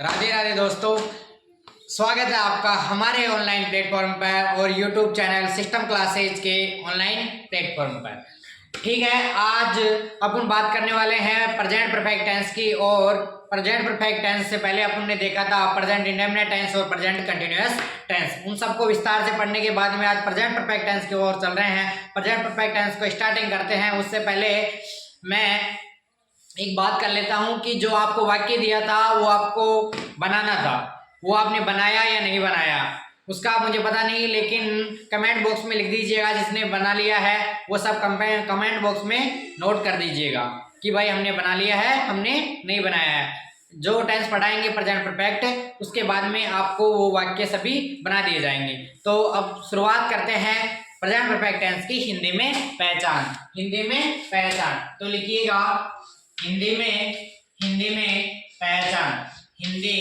राधे राधे दोस्तों, स्वागत है आपका हमारे ऑनलाइन प्लेटफॉर्म पर और यूट्यूब चैनल सिस्टम क्लासेज के ऑनलाइन प्लेटफॉर्म पर। ठीक है, आज अपन बात करने वाले हैं प्रेजेंट परफेक्ट टेंस की। और प्रेजेंट परफेक्ट टेंस से पहले अपन ने देखा था प्रेजेंट इंडेफिनिट टेंस और प्रेजेंट कंटिन्यूअस टेंस। उन सबको विस्तार से पढ़ने के बाद में आज प्रेजेंट परफेक्ट टेंस की ओर चल रहे हैं। प्रेजेंट परफेक्ट टेंस को स्टार्टिंग करते हैं। उससे पहले मैं एक बात कर लेता हूं कि जो आपको वाक्य दिया था वो आपको बनाना था, वो आपने बनाया या नहीं बनाया उसका मुझे पता नहीं, लेकिन कमेंट बॉक्स में लिख दीजिएगा। जिसने बना लिया है वो सब कमेंट बॉक्स में नोट कर दीजिएगा कि भाई हमने बना लिया है, हमने नहीं बनाया है। जो टेंस पढ़ाएंगे प्रेजेंट परफेक्ट, उसके बाद में आपको वो वाक्य सभी बना दिए जाएंगे। तो अब शुरुआत करते हैं प्रेजेंट परफेक्ट टेंस की हिंदी में पहचान। हिंदी में पहचान तो लिखिएगा हिंदी में पहचान। हिंदी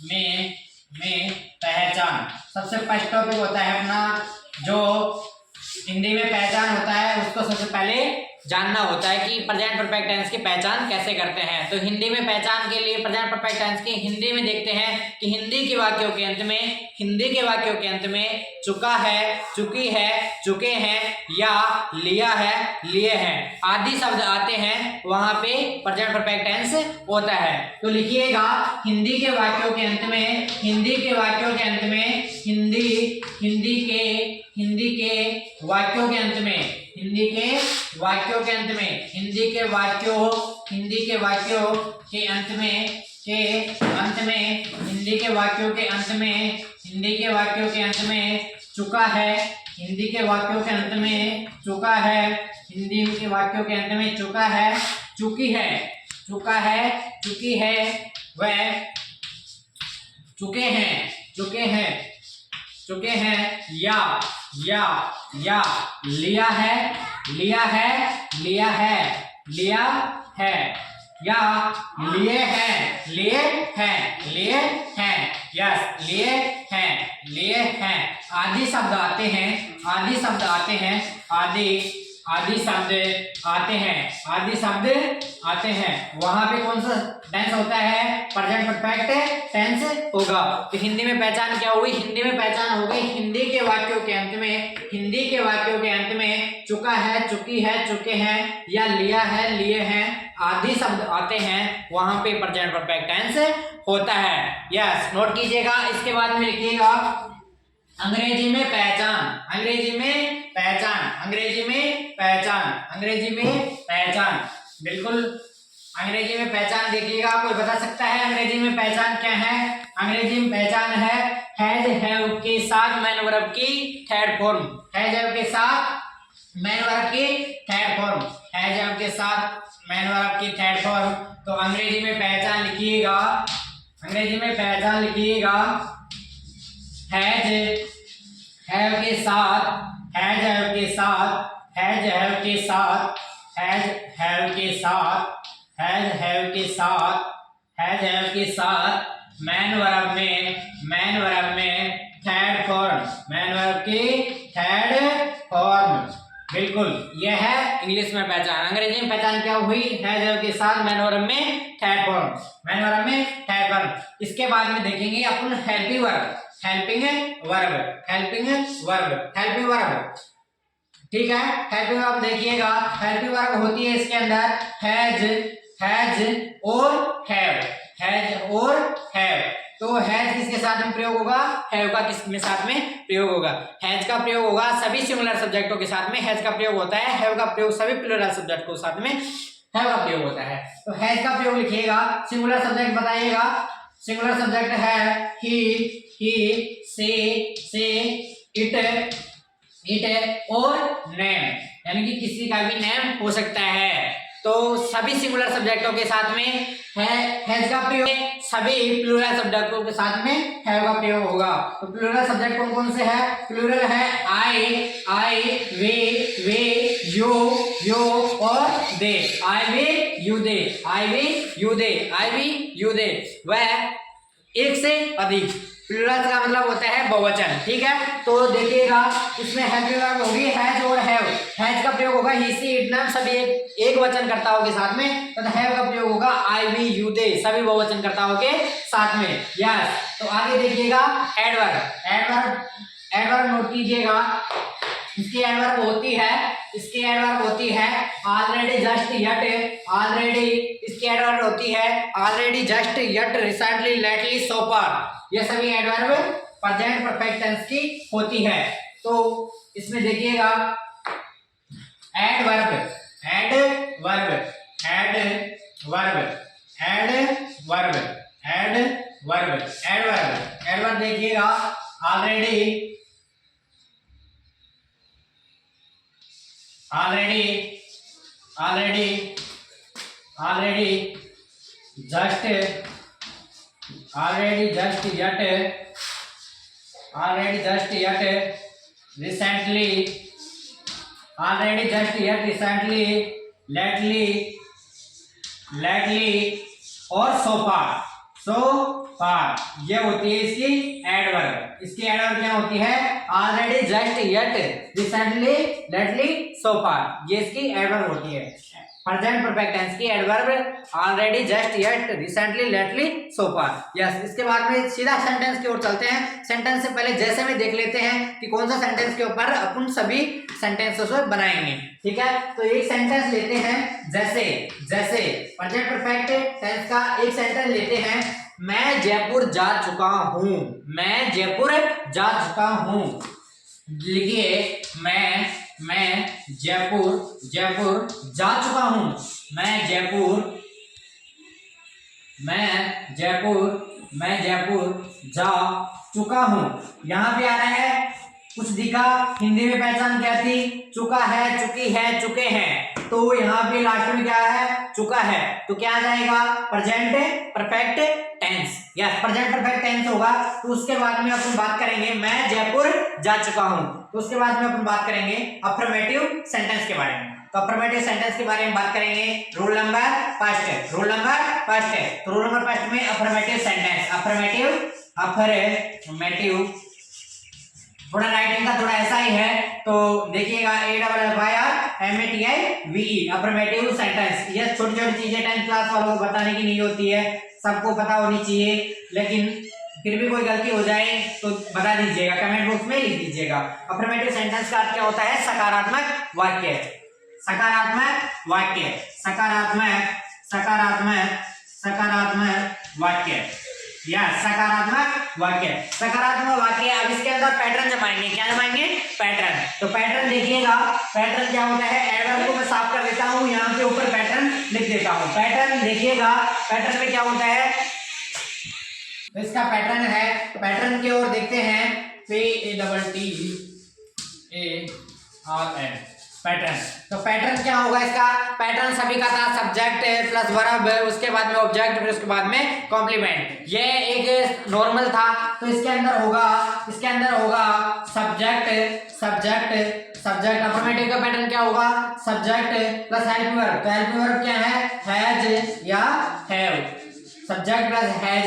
में पहचान। सबसे फर्स्ट टॉपिक होता है अपना, जो हिंदी में पहचान होता है उसको सबसे पहले जानना होता है कि प्रेजेंट परफेक्ट टेंस की पहचान कैसे करते हैं। तो हिंदी में पहचान के लिए प्रेजेंट परफेक्ट टेंस की हिंदी में देखते हैं कि हिंदी के वाक्यों के अंत में चुका है, चुकी है, चुके हैं या लिया है, लिए हैं आदि शब्द आते हैं, वहां पे प्रेजेंट परफेक्ट टेंस होता है। तो लिखिएगा हिंदी के वाक्यों के अंत में हिंदी के वाक्यों के अंत में चुका है। हिंदी के वाक्यों के अंत में चुका है, हिंदी के वाक्यों के अंत में चुका है, चुकी है, चुकी है, वह चुके हैं या लिया है या लिए हैं आदि शब्द आते हैं। वहां पे कौन सा टेंस होता है? प्रेजेंट परफेक्ट टेंस होगा। तो हिंदी में पहचान क्या हुई? हिंदी में पहचान हो गई हिंदी के वाक्यों के अंत में चुका है, चुकी है, चुके हैं या लिया है, लिए हैं आदि शब्द आते हैं, वहां पे प्रेजेंट परफेक्ट टेंस होता है। यस, नोट कीजिएगा। इसके बाद में लिखिएगा अंग्रेजी में पहचान। बिल्कुल, अंग्रेजी में पहचान देखिएगा। कोई बता सकता है अंग्रेजी में पहचान क्या है? अंग्रेजी में पहचान है हैज हैव के साथ मैन वर्ब की थर्ड फॉर्म। हैज हैव के साथ मैन वर्ब की थर्ड फॉर्म। तो अंग्रेजी में पहचान लिखिएगा हैज हैव के साथ मैन वर्ब में थर्ड फॉर्म। बिल्कुल, यह है इंग्लिश में पहचान। अंग्रेजी में पहचान क्या हुई? हैज हैव के साथ मैन वर्ब में थर्ड फॉर्म। इसके बाद में देखेंगे अपन हेल्पिंग वर्ब। ठीक है, हेल्पिंग वर्ब देखिएगा। हेल्पिंग वर्ब होती है इसके अंदर हैज और हैव। तो हैज किसके साथ में प्रयोग होगा? हैव का किसके साथ में प्रयोग होगा? हैज का प्रयोग होगा सभी सिंगुलर सब्जेक्टों के साथ में हैज का प्रयोग होता है। हैव का प्रयोग सभी प्लूरल सब्जेक्ट के साथ में हैव का प्रयोग होता है। तो हैज का प्रयोग लिखिएगा। सिंगुलर सब्जेक्ट बताइएगा। सिंगुलर सब्जेक्ट है ही, से, इट और नेम, यानी कि किसी का भी नेम हो सकता है। तो सभी सिंगुलर सब्जेक्टों के साथ में हैज का प्रयोग, सभी प्लूरल सब्जेक्टों के साथ में हैव का प्रयोग होगा। तो प्लूरल सब्जेक्ट कौन कौन से हैं? प्लूरल है आई, वे, यो और दे। वह एक से अधिक। प्लूरल का मतलब होता है बहुवचन। ठीक है, तो देखिएगा इसमें हेल्पिंग वर्ब होगी हैज और हैव। हैज का प्रयोग होगा ही सी इट नम सभी एक वचन कर्ताओं के साथ में, तथा हैव का प्रयोग होगा आई वी यू दे सभी बहुवचन कर्ताओं के साथ में। यस, तो आगे देखिएगा एडवर्ब। एडवर्ब नोट कीजिएगा, इसकी एडवर्ब होती है ऑलरेडी, जस्ट, यट, ऑलरेडी। इसकी एडवर्ब होती है already, just, yet, recently, lately, so far. ये सभी एडवर्ब प्रेजेंट परफेक्ट टेंस की होती है। तो इसमें देखिएगा एडवर्ब देखिएगा already, just, yet, recently, lately और सो फार। ये होती है इसकी एडवर्ब। इसकी एडवर्ब क्या होती है? Already, just, yet, recently, lately, so far. ये इसकी एडवर्ब होती है। प्रेजेंट परफेक्ट टेंस की adverb already, just, yet, recently, lately, so far. Yes, इसके बाद में सीधा सेंटेंस की ओर चलते हैं। सेंटेंस से पहले जैसे में देख लेते हैं कि कौन सा सेंटेंस के ऊपर अपन सभी सेंटेंसेस बनाएंगे। ठीक है, तो एक सेंटेंस लेते हैं, जैसे प्रेजेंट परफेक्ट टेंस का एक सेंटेंस लेते हैं, मैं जयपुर जा चुका हूं। लिखिए, मैं जयपुर जा चुका हूं। मैं जयपुर जा चुका हूं। यहाँ पे आ रहा है, कुछ दिखा, हिंदी में पहचान क्या थी? चुका है, चुकी है, चुके हैं। तो यहाँ पे लास्ट में क्या है? चुका है। तो क्या आ जाएगा? Present perfect tense. Yes, present perfect tense होगा। तो उसके बाद में अपन बात करेंगे, मैं जयपुर जा चुका हूं। तो उसके बाद में अपन बात करेंगे अफर्मेटिव सेंटेंस के बारे में। तो अफर्मेटिव सेंटेंस के बारे में बात करेंगे, rule number first. Rule number first में अफर्मेटिव सेंटेंस, अफर्मेटिव थोड़ा राइटिंग का थोड़ा ऐसा ही है, तो देखिएगा AFFIRMATIVE अफर्मेटिव सेंटेंस। ये छोटी चीजें 10th क्लास वालों को बताने की नहीं होती है, सबको पता होनी चाहिए, लेकिन फिर भी कोई गलती हो जाए तो बता दीजिएगा, कमेंट बॉक्स में लिख दीजिएगा। अफर्मेटिव सेंटेंस का अर्थ क्या होता है? सकारात्मक वाक्य। सकारात्मक वाक्य या सकारात्मक वाक्य। अब इसके अंदर पैटर्न जमाएंगे। क्या जमाएंगे? पैटर्न। तो पैटर्न देखिएगा, पैटर्न क्या होता है? एडवर्ब को मैं साफ कर देता हूं, यहाँ पे ऊपर पैटर्न लिख देता हूं। पैटर्न देखिएगा, पैटर्न में क्या होता है? तो इसका पैटर्न है, पैटर्न की ओर देखते हैं, PATTERN पैटर्न। तो पैटर्न क्या होगा इसका? पैटर्न सभी का था, सब्जेक्ट प्लस वर्ब, उसके बाद में ऑब्जेक्ट, फिर उसके बाद में कॉम्प्लीमेंट। ये एक नॉर्मल था, तो इसके अंदर होगा सब्जेक्ट। अफर्मेटिव का पैटर्न क्या होगा? Subject plus help verb. तो हेल्प वर्ब क्या है? हैज या have. Subject plus has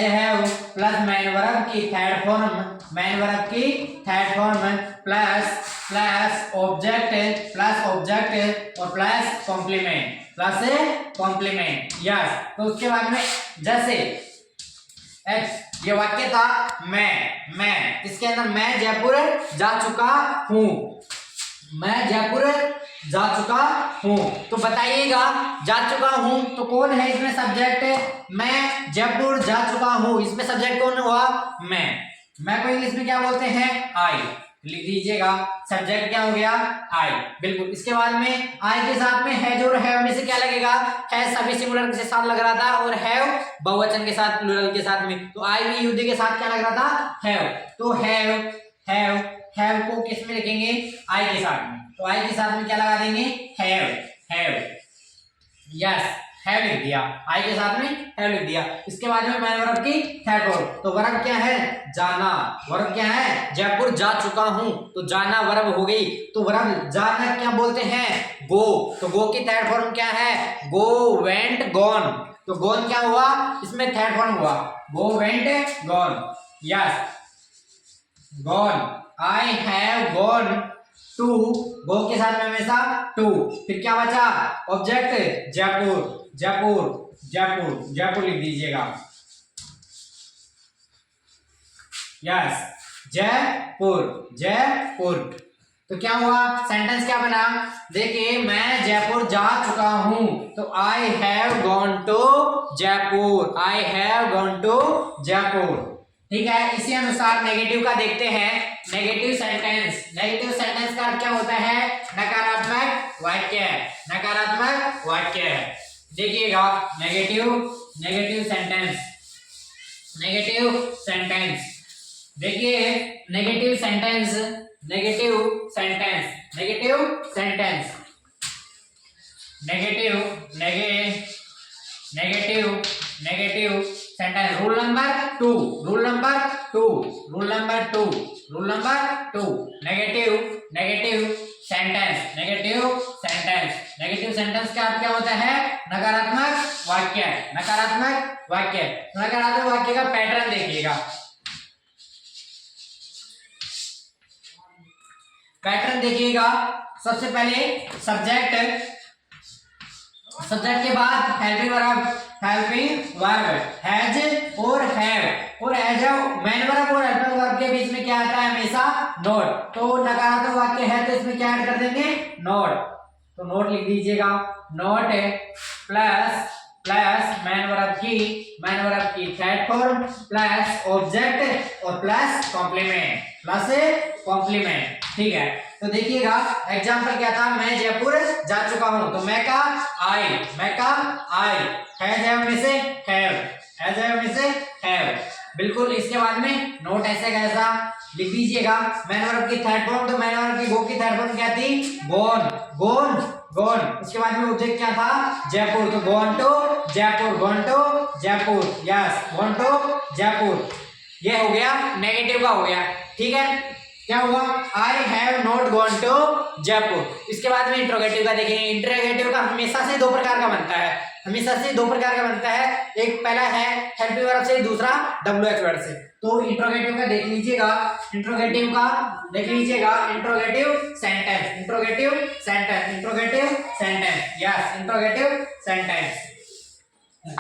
plus main verb की थर्ड फॉर्म प्लस ऑब्जेक्ट और प्लस कॉम्प्लीमेंट। यस, तो उसके बाद में जैसे ये वाक्य था, मैं इसके अंदर मैं जयपुर जा चुका हूं। तो बताइएगा, जा चुका हूं तो कौन है इसमें सब्जेक्ट? मैं जयपुर जा चुका हूं, इसमें सब्जेक्ट कौन हुआ? मैं को इंग्लिश में क्या बोलते हैं? आई। लिख दीजिएगा, सब्जेक्ट क्या हो गया? आई। बिल्कुल। इसके बाद में आई के साथ में हैज और हैव में से क्या लगेगा? हैज सभी सिंगुलर के साथ लग रहा था, और हैव बहुवचन के साथ, प्लूरल के साथ में। तो आई वी युद्ध के साथ क्या लग रहा था? हैव। तो हैव को किस में लिखेंगे? आई के साथ में। तो आई के साथ में क्या लगा देंगे? हैव। यस, हैव लिख दिया, आई के साथ में हैव लिख दिया। इसके बाद में मैन वर्ब की थर्ड फॉर्म। तो वर्ब क्या है? जाना। वर्ब क्या है? जयपुर जा चुका हूं, तो जाना वर्ब हो गई। तो वर्ब जाना क्या बोलते हैं? गो। तो गो की थर्ड फॉर्म क्या है? Go, went, gone. तो गॉन क्या हुआ? इसमें थर्ड फॉर्म हुआ, go, went, gone. Yes, gone. I have gone to, go के साथ में हमेशा टू। फिर क्या बचा? ऑब्जेक्ट जयपुर, जयपुर, जयपुर, जयपुर लिख दीजिएगा। यस, जयपुर, जयपुर। तो क्या हुआ? सेंटेंस क्या बना? देखिए, मैं जयपुर जा चुका हूं, तो I have gone to Jaipur, I have gone to Jaipur. ठीक है, इसी अनुसार नेगेटिव का देखते हैं। नेगेटिव सेंटेंस, नेगेटिव सेंटेंस का क्या होता है? नकारात्मक वाक्य, नकारात्मक वाक्य। देखिएगा, negative, negative sentence, negative sentence. देखिए, negative sentence, negative sentence, negative sentence, negative, negative, negative sentence. Rule number 2, rule number 2, rule number 2, rule number 2। Negative, negative sentence, negative sentence. Negative sentence का अर्थ क्या होता है? नकारात्मक वाक्य, नकारात्मक वाक्य। नकारात्मक वाक्य का पैटर्न देखिएगा। पैटर्न देखिएगा, सबसे पहले सब्जेक्ट, सब्जेक्ट के बाद helping verb, helping verb has और हैव, और हैज मेन वर्ब और हेल्पिंग वर्ब के बीच में क्या आता है? हमेशा नॉट। तो नकारात्मक वाक्य है तो इसमें क्या ऐड कर देंगे? नॉट। तो नॉट लिख दीजिएगा। Not plus, plus main verb की, मैन वर्ब की थर्ड फॉर्म, प्लस ऑब्जेक्ट और प्लस कॉम्प्लीमेंट, प्लस कॉम्प्लीमेंट। ठीक है, तो देखिएगा एग्जांपल क्या था? मैं जयपुर जा चुका हूं, तो मैं का आई, मैं का आई, है में से हैव, है में से हैव। बिल्कुल, इसके बाद में नोट ऐसे कैसा लिख दीजिएगा। मैन वर्ब की थर्ड फॉर्म, तो मैन वर्ब की गो की थर्ड फॉर्म क्या थी? गोन, गोन, गोन। उसके बाद में ऑब्जेक्ट क्या था? जयपुर, तो gone to Jaipur, gone to Jaipur. Yes, gone to Jaipur. ये हो गया, नेगेटिव का हो गया। ठीक है, क्या हुआ? I have not gone to Jaipur. इसके बाद में इंट्रोगेटिव का देखेंगे। इंट्रोगेटिव का हमेशा से दो प्रकार का बनता है, हमेशा से दो प्रकार का बनता है। एक पहला है हेल्पिंग वर्ब से, दूसरा WH वर्ड से। तो इंट्रोगेटिव का देख लीजिएगा, इंट्रोगेटिव का देख लीजिएगा। Interrogative sentence, interrogative sentence, interrogative sentence. Yes, interrogative sentence.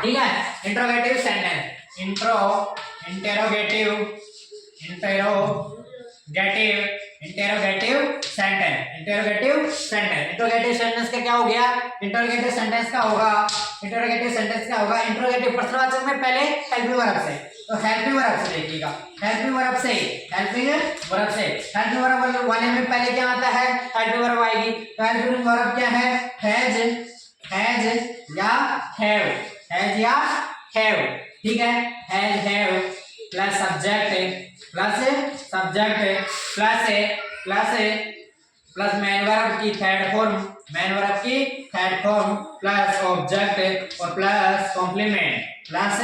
ठीक है, interrogative sentence, interrogative, interrogative sentence, interrogative sentence. Interrogative sentence का क्या हो गया? इंटेरोगेटिव सेंटेंस का होगा, इंटेरोगेटिव सेंटेंस का होगा इंट्रोगेटिव प्रश्नवाचक में पहले हेल्पिंग वर्ब से। तो हेल्पिंग वर्ब से देखिएगा, हेल्पिंग वर्ब से, हेल्पिंग वर्ब से। हेल्पिंग वर्ब वाले में पहले क्या आता है? हेल्पिंग वर्ब आएगी। तो हेल्पिंग वर्ब क्या है? हैज, हैज या हैव, हैज या हैव। ठीक है, has, have plus subject, plus subject, plus plus plus main verb की थर्ड फॉर्म, मैन वर्ब की थर्ड फॉर्म, प्लस ऑब्जेक्ट और प्लस कॉम्प्लीमेंट, प्लस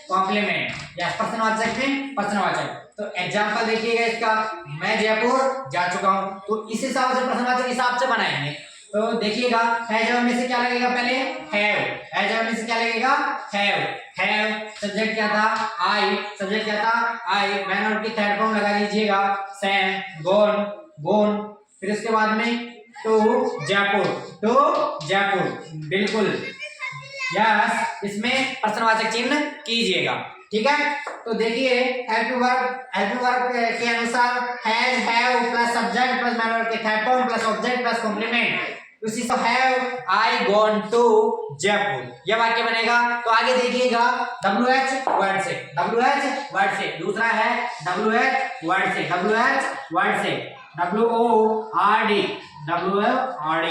कॉम्प्लीमेंट। या प्रश्नवाचक में प्रश्नवाचक। तो एग्जांपल देखिएगा इसका, मैं जयपुर जा चुका हूं, तो इस हिसाब से प्रश्नवाचक हिसाब से बनाएंगे। तो देखिएगा, हैज में से क्या लगेगा? पहले हैव, हैज में से क्या लगेगा? Have, have. सब्जेक्ट क्या था? आई, सब्जेक्ट क्या था? आई। मैन वर्ब की थर्ड फॉर्म लगा लीजिएगा, सैम, गोन, गोन। फिर उसके बाद में टू जयपुर, टू जयपुर। बिल्कुल, यस, इसमें प्रश्नवाचक चिन्ह कीजिएगा। ठीक है, तो देखिए हेल्पिंग वर्ब के अनुसार has, have plus subject plus main verb के third form plus object plus complement. उसी से have I gone to Jaipur, यह वाक्य बनेगा। तो आगे देखिएगा WH वर्ड से, WH वर्ड से। दूसरा है WH वर्ड से, WH वर्ड से, WORD, WORD।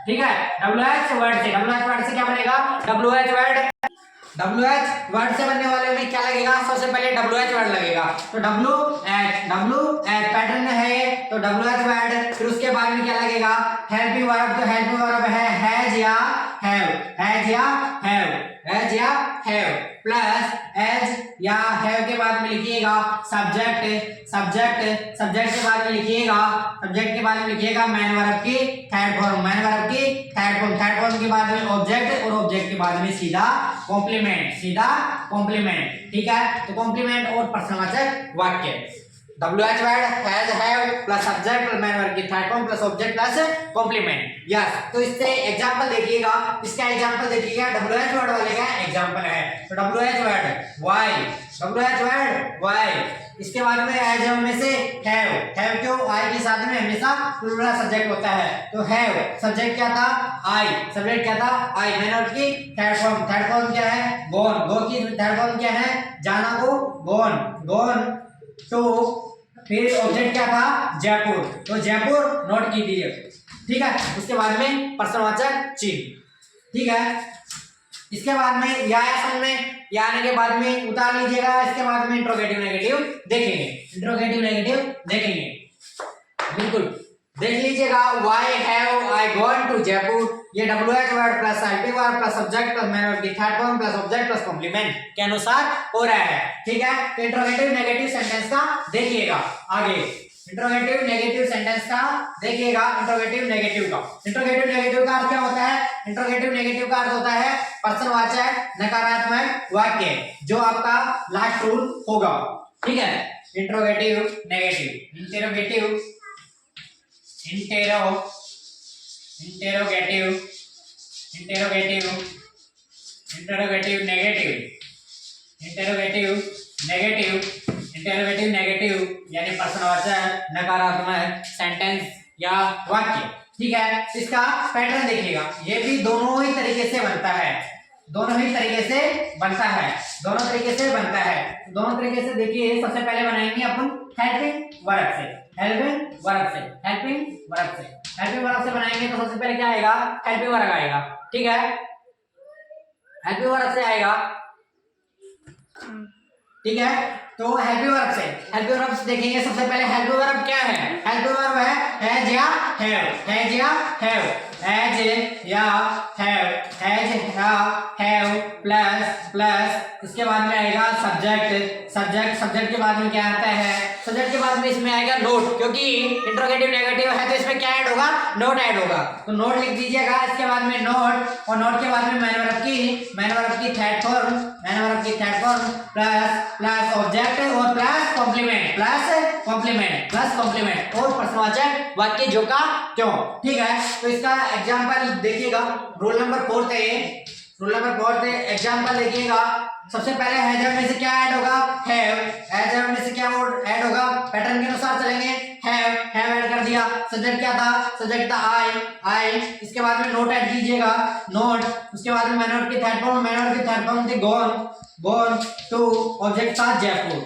ठीक है, WH वर्ड से, WH वर्ड से क्या बनेगा? WH वर्ड, WH वर्ड से बनने वाले में क्या लगेगा? सबसे पहले WH वर्ड लगेगा। तो WH पैटर्न है, तो WH वर्ड। फिर उसके बाद में क्या लगेगा? हेल्पिंग वर्ब, तो हेल्पिंग वर्ब है हैज या हैव, हैज या हैव, हैज या हैव प्लस हैज या हैव के बाद में लिखिएगा सब्जेक्ट, सब्जेक्ट, सब्जेक्ट के बाद में लिखिएगा, सब्जेक्ट के बाद में लिखिएगा मैन वर्ब की थर्ड फॉर्म, मैन वर्ब की थर्ड फॉर्म, थर्ड फॉर्म के बाद में ऑब्जेक्ट और ऑब्जेक्ट के बाद में सीधा कॉम्प्लीमेंट, सीधा कॉम्प्लीमेंट। ठीक है, तो कॉम्प्लीमेंट और प्रश्नवाचक वाक्य। WH word has have plus subject plus main verb की third form plus object plus complement. Yes, तो इससे एग्जांपल देखिएगा, इसका एग्जांपल देखिएगा, WH वर्ड वाले का एग्जांपल है। तो WH word why, WH word why, इसके बाद में हैव में से हैव क्यों, आई के साथ में हमेशा प्लूरल सब्जेक्ट होता है। तो हैव सब्जेक्ट क्या था, आई, सब्जेक्ट क्या था, आई, मैन वर्ब की थर्ड फॉर्म क्या है, गॉन, गो की थर्ड फॉर्म क्या है, जाना को, गॉन टू, फिर ऑब्जेक्ट क्या था, जयपुर, तो जयपुर नोट कीजिए, ठीक है। उसके बाद में प्रश्नवाचक चिन्ह, ठीक है। इसके बाद में या आसन में या आने के बाद में उतार लीजिएगा। इसके बाद में इंट्रोगेटिव नेगेटिव देखेंगे, इंट्रोगेटिव नेगेटिव देखेंगे, बिल्कुल देख लीजिएगा। Why have I gone to Jaipur, ये WH word plus IP word plus subject plus main verb की third form plus object plus complement के अनुसार हो रहा है, ठीक है। तो इंट्रोगेटिव नेगेटिव सेंटेंस का देखिएगा आगे, इंट्रोगेटिव नेगेटिव सेंटेंस का देखिएगा। इंट्रोगेटिव नेगेटिव का अर्थ क्या होता है, इंट्रोगेटिव नेगेटिव का अर्थ होता है प्रश्नवाचक नकारात्मक वाक्य जो आपका लास्ट रूल होगा, ठीक है। इंट्रोगेटिव नेगेटिव, इंटेरोगेटिव नेगेटिव यानी प्रश्नवाचक नकारात्मक सेंटेंस या वाक्य, ठीक है। इसका पैटर्न देखिएगा, ये भी दोनों ही तरीके से बनता है, दोनों तरीके से देखिए। सबसे पहले बनाएंगे अपन हेल्पिंग वर्ब से बनाएंगे। तो सबसे पहले क्या आएगा, हेल्पिंग वर्ब आएगा, ठीक है। हेल्पिंग वर्ब से आएगा, ठीक है। तो हेल्पिंग वर्ब से देखेंगे। सबसे पहले हेल्पिंग वर्ब क्या है, हेल्पिंग वर्ब है हैज या हैव प्लस इसके बाद में आएगा सब्जेक्ट के बाद में क्या आता है, सब्जेक्ट के बाद में इसमें आएगा नोट, क्योंकि इंट्रोगेटिव नेगेटिव है तो इसमें क्या ऐड होगा, नोट ऐड होगा। तो नोट लिख दीजिएगा। इसके बाद में नोट, और नोट के बाद में मैन वर्ब की थर्ड फॉर्म प्लस ऑब्जेक्ट और प्लस कॉम्प्लीमेंट और प्रश्नवाचक वाक्य जो का क्यों, ठीक है। तो इसका एग्जांपल देखिएगा, रोल नंबर 4 है, एग्जांपल देखिएगा। सबसे पहले हैज में से क्या ऐड होगा, हैव में से क्या ऐड होगा, पैटर्न के अनुसार चलेंगे। हैव ऐड कर दिया, सब्जेक्ट क्या था, सब्जेक्ट था आई। इसके बाद में नोट ऐड कीजिएगा, नोट। उसके बाद में मैन वर्ब की थर्ड फॉर्म थी गॉन टू, ऑब्जेक्ट था जयपुर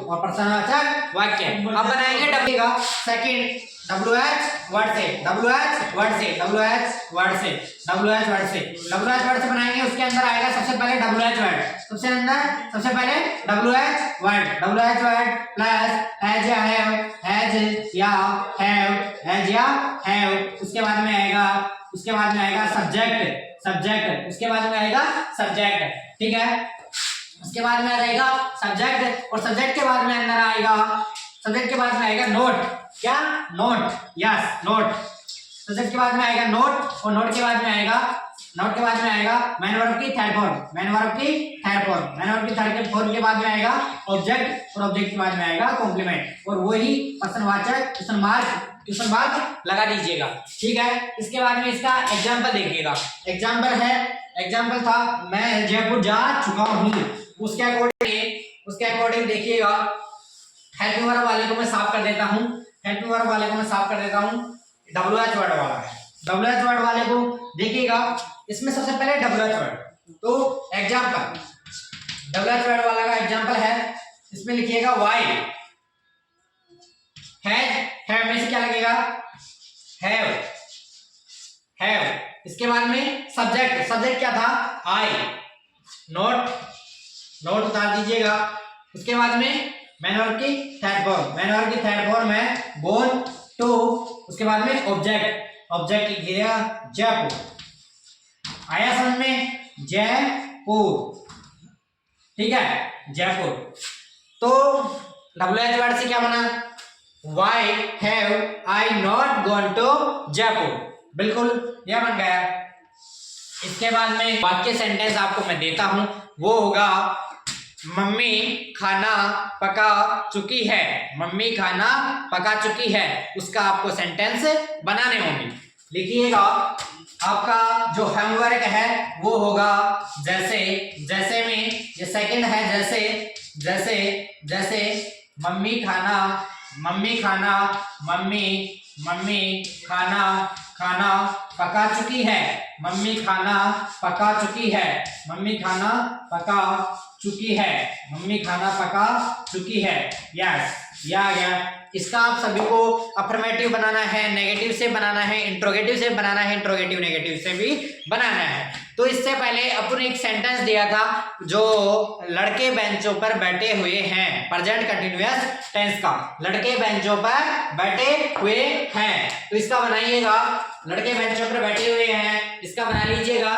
और प्रश्नवाचक वाक्य। अब बनाएंगे डबल सेकंड WH वर्ड से बनाएंगे। उसके अंदर आएगा सबसे पहले WH वर्ड प्लस हैज या हैव। उसके बाद में आएगा सब्जेक्ट, उसके बाद में आएगा सब्जेक्ट, ठीक है। उसके बाद में आ जाएगा सब्जेक्ट, और सब्जेक्ट के बाद में अंदर आएगा नोट, क्या नोट, यस नोट। सब्जेक्ट के बाद में आएगा नोट, और नोट के बाद में आएगा मैन वर्ब की थर्ड फॉर्म के बाद में आएगा ऑब्जेक्ट, और ऑब्जेक्ट के बाद में आएगा कॉम्प्लीमेंट, और वही प्रश्नवाचक क्वेश्चन मार्क लगा दीजिएगा, ठीक है। इसके बाद में इसका एग्जांपल देखिएगा। एग्जांपल था मैं जयपुर जा चुका हूँ, उसके अकॉर्डिंग देखिएगा। हेल्पिंग वर्ब वाले को मैं साफ कर देता हूँ। WH वर्ड वाला है, WH वर्ड वाले को देखिएगा। इसमें सबसे पहले WH वर्ड, तो एग्जांपल WH वर्ड वाला का एग्जांपल है, इसमें लिखिएगा वाई, हैव में से क्या लगेगा, हैव। इसके बाद में सब्जेक्ट क्या था, आई, नोट उतार दीजिएगा। उसके बाद में मैन वर्ब की थर्ड फॉर्म है गॉन टू। उसके बाद में ऑब्जेक्ट लिखिएगा जयपुर, आया समझ में, जयपुर, ठीक है, जयपुर। तो WH वर्ड से क्या बना, why have I not gone to Jaipur, बिल्कुल यह बन गया। इसके बाद में वाक्य सेंटेंस आपको मैं देता हूं, वो होगा मम्मी खाना पका चुकी है। मम्मी खाना पका चुकी है, उसका आपको सेंटेंस बनाने होंगे। लिखिएगा, आपका जो होमवर्क है वो होगा जैसे, जैसे में ये सेकंड है, जैसे जैसे जैसे मम्मी खाना, मम्मी खाना, मम्मी मम्मी खाना खाना पका चुकी है। मम्मी खाना पका चुकी है। मम्मी खाना पका चुकी है। मम्मी खाना पका चुकी है। यस, या इसका आप सभी को अफर्मेटिव बनाना है, नेगेटिव से बनाना है, इंट्रोगेटिव से बनाना है, इंट्रोगेटिव नेगेटिव से भी बनाना है। तो इससे पहले अपन एक सेंटेंस दिया था, जो लड़के बेंचों पर बैठे हुए हैं, प्रेजेंट कंटिन्यूअस टेंस का, लड़के बेंचों पर बैठे हुए हैं। तो इसका बनाइएगा, लड़के बेंचों पर बैठे हुए हैं, इसका बना लीजिएगा।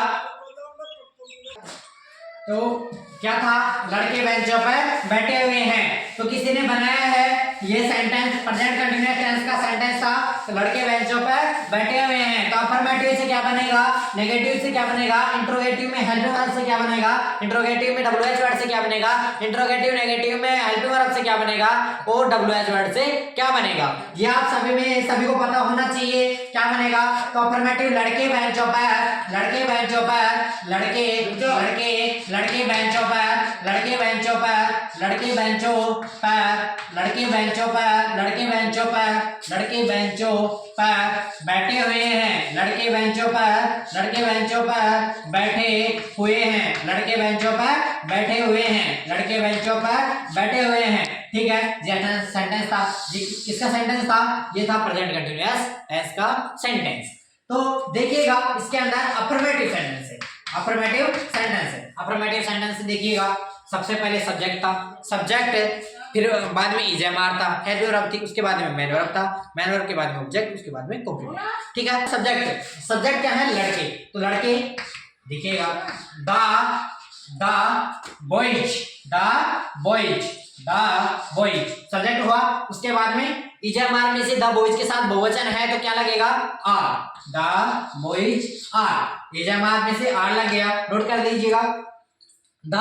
तो क्या था, लड़के बेंचों पर बैठे हुए हैं। तो किसी ने बनाया है ये सेंटेंस, प्रेजेंट कंटिन्यूअस टेंस का सेंटेंस था, तो लड़के बेंचों पर बैठे हुए हैं। तो अफर्मेटिव से क्या बनेगा, नेगेटिव से क्या बनेगा, इंट्रोगेटिव में हेल्पिंग वर्ब से क्या बनेगा, इंट्रोगेटिव में डब्ल्यूएच वर्ड से क्या बनेगा, इंट्रोगेटिव नेगेटिव में हेल्पिंग वर्ब से क्या बनेगा, और डब्ल्यूएच वर्ड से क्या बनेगा। ये आप सभी को पता होना चाहिए क्या बनेगा। तो अफर्मेटिव, लड़के बेंचों पर, लड़के बेंचों पर, लड़के लड़के लड़के बेंचों पर, लड़के बेंचों पर, लड़के बेंचों पर, लड़के बेंचों पर, लड़के बेंचों पर, लड़के बेंचों पर बैठे हुए हैं। लड़के बेंचों पर, लड़के बेंचों पर बैठे हुए हैं। लड़के बेंचों पर बैठे हुए हैं। लड़के बेंचों पर बैठे हुए हैं। ठीक है, ये सेंटेंस था, किसका सेंटेंस था, ये था प्रेजेंट कंटिन्यूअस टेंस का सेंटेंस। तो देखिएगा, इसके अंदर अफर्मेटिव सेंटेंस है, अफर्मेटिव सेंटेंस है। अफर्मेटिव सेंटेंस देखिएगा, सबसे पहले सब्जेक्ट था, सब्जेक्ट, फिर बाद में इज एम आर था, हेड वर्ब थी, उसके बाद में मैन वर्ब था, मैन वर्ब के बाद में ऑब्जेक्ट, उसके बाद में कॉम्प्लीमेंट। ठीक है, सब्जेक्ट, सब्जेक्ट क्या है, लड़के, तो लड़के देखिएगा, the boys, the boys, the boys subject हुआ। उसके बाद में इज एम आर में से द बॉयज के साथ बहुवचन है तो क्या लगेगा, are, the boys are, is am are में से आर लग गया, नोट कर दीजिएगा, द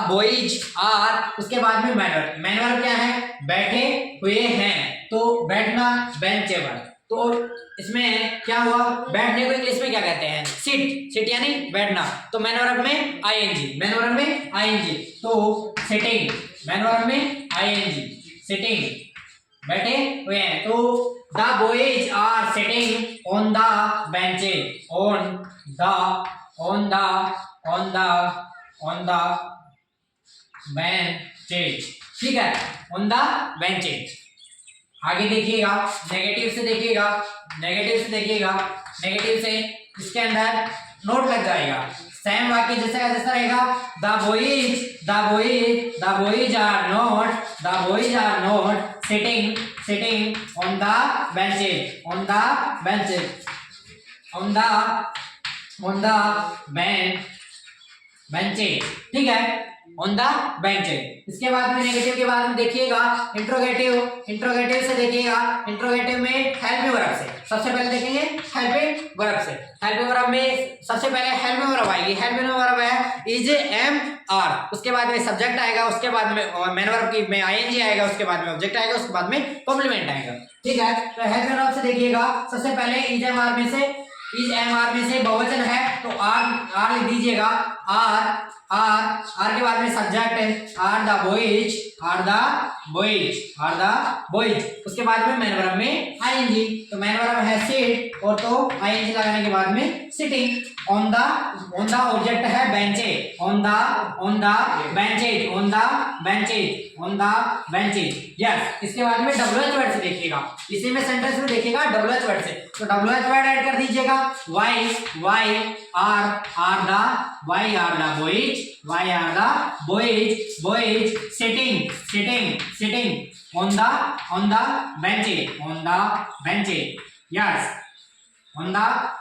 बॉयज आर। उसके बाद में मैन वर्ब, मैन वर्ब क्या है, बैठे हुए हैं, तो बैठना बेंचेबल, तो इसमें क्या हुआ, बैठने को इंग्लिश में क्या कहते हैं, सिट, सिट यानी बैठना, तो मैन वर्ब में आईएनजी, मैन वर्ब में आईएनजी, तो सिटिंग, मैन वर्ब में आईएनजी, सिटिंग, बैठे हुए हैं। तो the boys are sitting on the benches, on the benches, ठीक है, ऑन द बेंचेज। आगे देखिएगा, नेगेटिव से देखिएगा, नेगेटिव से देखिएगा, नेगेटिव से इसके अंदर नोट लग जाएगा, सेम वाक्य जैसे का जैसा रहेगा, the boys are not sitting on the benches, on the benches, on the benches, ठीक है, ऑन द बेंचेज। इसके बाद में नेगेटिव के बाद में देखिएगा, इंट्रोगेटिव, इंट्रोगेटिव से देखिएगा, इंट्रोगेटिव में हेल्पिंग वर्ब से, सबसे पहले देखेंगे हेल्पिंग वर्ब से, हेल्पिंग वर्ब में सबसे पहले हेल्पिंग वर्ब आएगी, हेल्पिंग वर्ब है इज एम आर, उसके बाद में सब्जेक्ट आएगा, उसके बाद में मेन वर्ब की में आईएनजी आएगा, उसके बाद में ऑब्जेक्ट आएगा, उसके बाद में कॉम्प्लीमेंट आएगा। ठीक है, तो हेल्पिंग वर्ब से देखिएगा, सबसे पहले इज एम आर में से, इज एम आर में से बहुवचन है तो आर लिख दीजिएगा, आर के बाद में सब्जेक्ट है, आर द बॉयज, उसके बाद में मैन वर्ब में आईएनजी, तो मैन वर्ब है सिट, और तो आईएनजी लगाने के बाद में सिटिंग, ऑन द ऑब्जेक्ट है benches, on the benches, yes. इसके बाद में डब्ल्यूएच वर्ड से देखिएगा, इसी में सेंटेंस में देखिएगा डब्ल्यूएच वर्ड से, तो डब्ल्यूएच वर्ड ऐड कर दीजिएगा, why are the boys sitting on the benches, yes, on the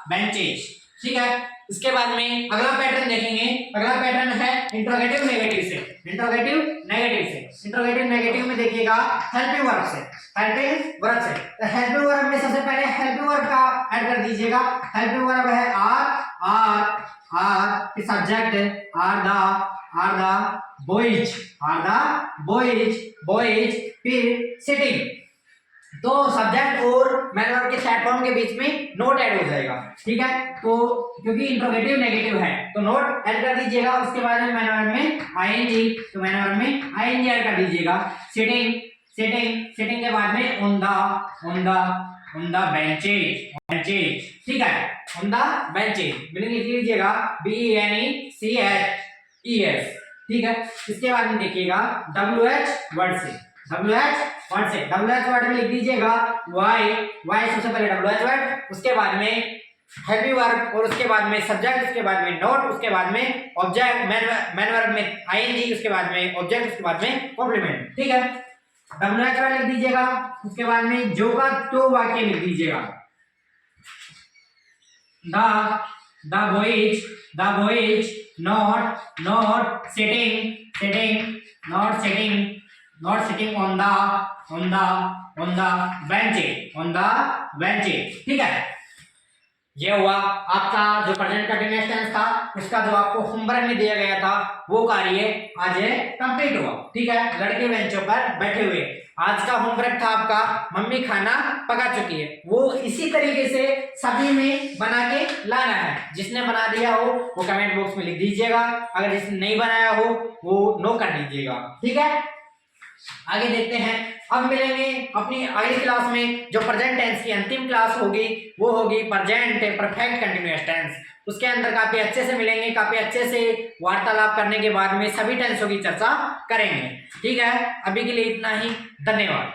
benches, ठीक है। इसके बाद में अगला पैटर्न देखेंगे, अगला पैटर्न है इंट्रोगेटिव नेगेटिव से, इंट्रोगेटिव नेगेटिव में देखिएगा हेल्पिंग वर्ब से, तो हेल्पिंग वर्ब में सबसे पहले हेल्पिंग वर्ब का ऐड कर दीजिएगा, हेल्पिंग वर्ब है are subject are the boys फिर सिटिंग। तो सब्जेक्ट और मैन वर्ब के सेट फॉर्म के बीच में नोट ऐड हो जाएगा, ठीक है। तो क्योंकि इंट्रोगेटिव नेगेटिव है तो नोट ऐड कर दीजिएगा। उसके बाद में मैन वर्ब में आईएनजी, तो मैन वर्ब में आईएनजी ऐड कर दीजिएगा। सिटिंग के बाद में ऑन द बेंचेज, ठीक है, ऑन द बेंचेज मीनिंग लिख लीजिएगा BENCHES, ठीक है। इसके बाद में देखिएगा WH वर्ड में लिख दीजिएगा वाई सबसे पहले WH वर्ड, उसके बाद में हेवी वर्ब और उसके बाद में सब्जेक्ट, उसके बाद में नोट, उसके बाद में ऑब्जेक्ट, मैन वर्ब में आईएनजी, उसके बाद में ऑब्जेक्ट, उसके बाद में कॉम्प्लीमेंट, ठीक है। WH वर्ड लिख दीजिएगा। उसके बाद में जो का तो वाक्य लिख दीजिएगा the boys not sitting on the benches, ठीक है। ये हुआ आपका जो प्रेजेंट कंटीन्यूअस टेंस था, उसका जो आपको होमवर्क में दिया गया था वो कार्य आज कंप्लीट हुआ, ठीक है। लड़के बेंचों पर बैठे हुए, आज का होमवर्क था आपका मम्मी खाना पका चुकी है, वो इसी तरीके से सभी में बना के लाना है। जिसने बना दिया हो वो कमेंट बॉक्स में लिख दीजिएगा, अगर जिसने नहीं बनाया हो वो नो कर दीजिएगा, ठीक है। आगे देखते हैं, अब मिलेंगे अपनी अगली क्लास में। जो प्रेजेंट टेंस की अंतिम क्लास होगी वो होगी प्रेजेंट परफेक्ट कंटीन्यूअस टेंस। उसके अंदर काफी अच्छे से मिलेंगे, काफी अच्छे से वार्तालाप करने के बाद में सभी टेंसों की चर्चा करेंगे, ठीक है। अभी के लिए इतना ही, धन्यवाद।